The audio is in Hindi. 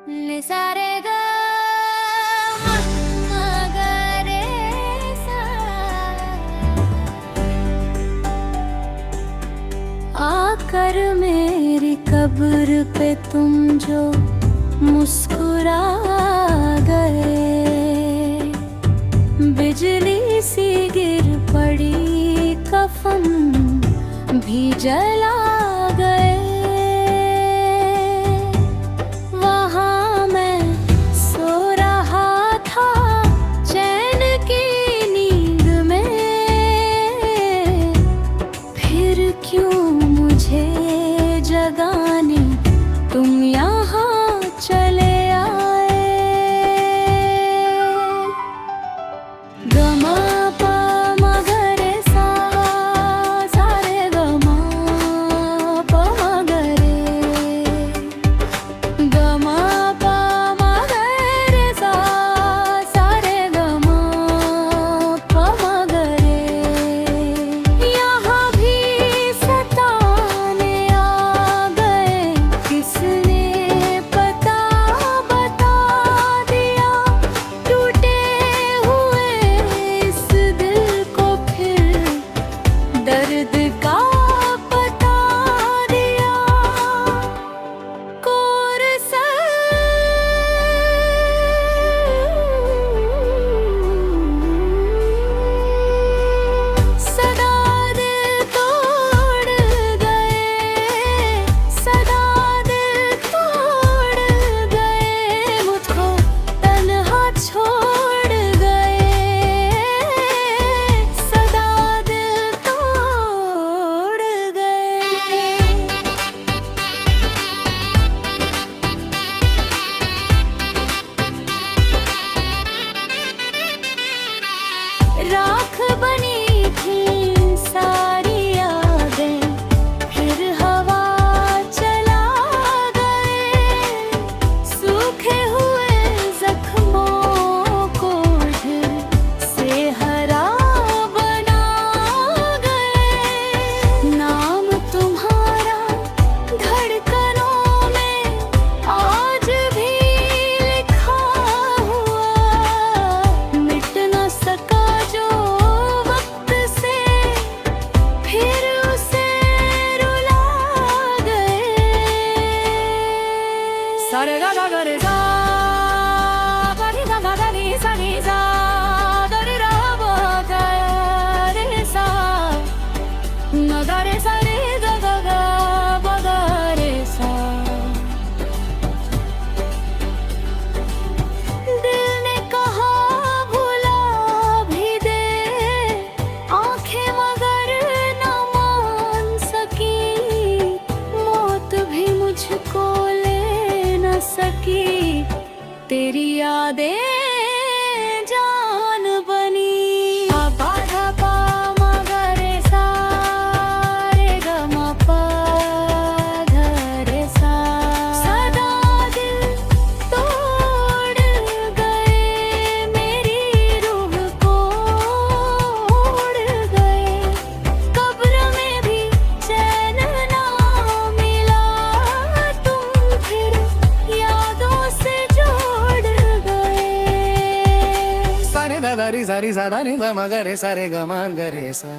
नि सा रे ग म ग रे सा। आकर मेरी कब्र पे तुम जो मुस्कुरा गए, बिजली सी गिर पड़ी कफन भी जला गए। वहाँ मैं सो रहा था चैन की नींद में, फिर क्यों मुझे जगाने तुम यहाँ चले आए। गमा पा म ग रे सा, सा रे गमा पा म ग रे। गमा पा म ग रे सा, सा रे गमा पा म ग रे। यहाँ भी सताने आ गए, किसने पता बता दिया। टूटे हुए इस दिल को फिर दर्द का पता दिया। कोरसा सदा दिल तोड़ गए, सदा दिल तोड़ गए, मुझको तन्हा छोड़ गए, सदा दिल तोड़ गए। राख बनी थी सारी यादें, फिर हवा चला गए। सूखे हुए जख्मों को ढेर से हरा बना गए। नाम तुम्हारा धड़कनों में आज भी लिखा हुआ, मिट न सका जो वक्त से, फिर उसे रुला गए। सा रे गा गा गा रे सा, पा नी गा गा गा नी सा नी सा, गा रे रा ब गा रे सा, म गा रे सा रे गा गा गा ब गा रे सा। दिल ने कहा भुला भी दे, आंखें मगर न मान सकी। मौत भी मुझको ले न सकी, तेरी यादें जान बनी। पा धा पा म ग रे सा, रे ग म प ध रे सा। सदा दिल तोड़ गए, मेरी रूह को उड़ गए। कब्र में भी चैन ना मिला, तुम फिर यादों से जोड़ गए। सा रे दा दा री सा दा नी दा म ग रे सा रे ग म ग रे सा।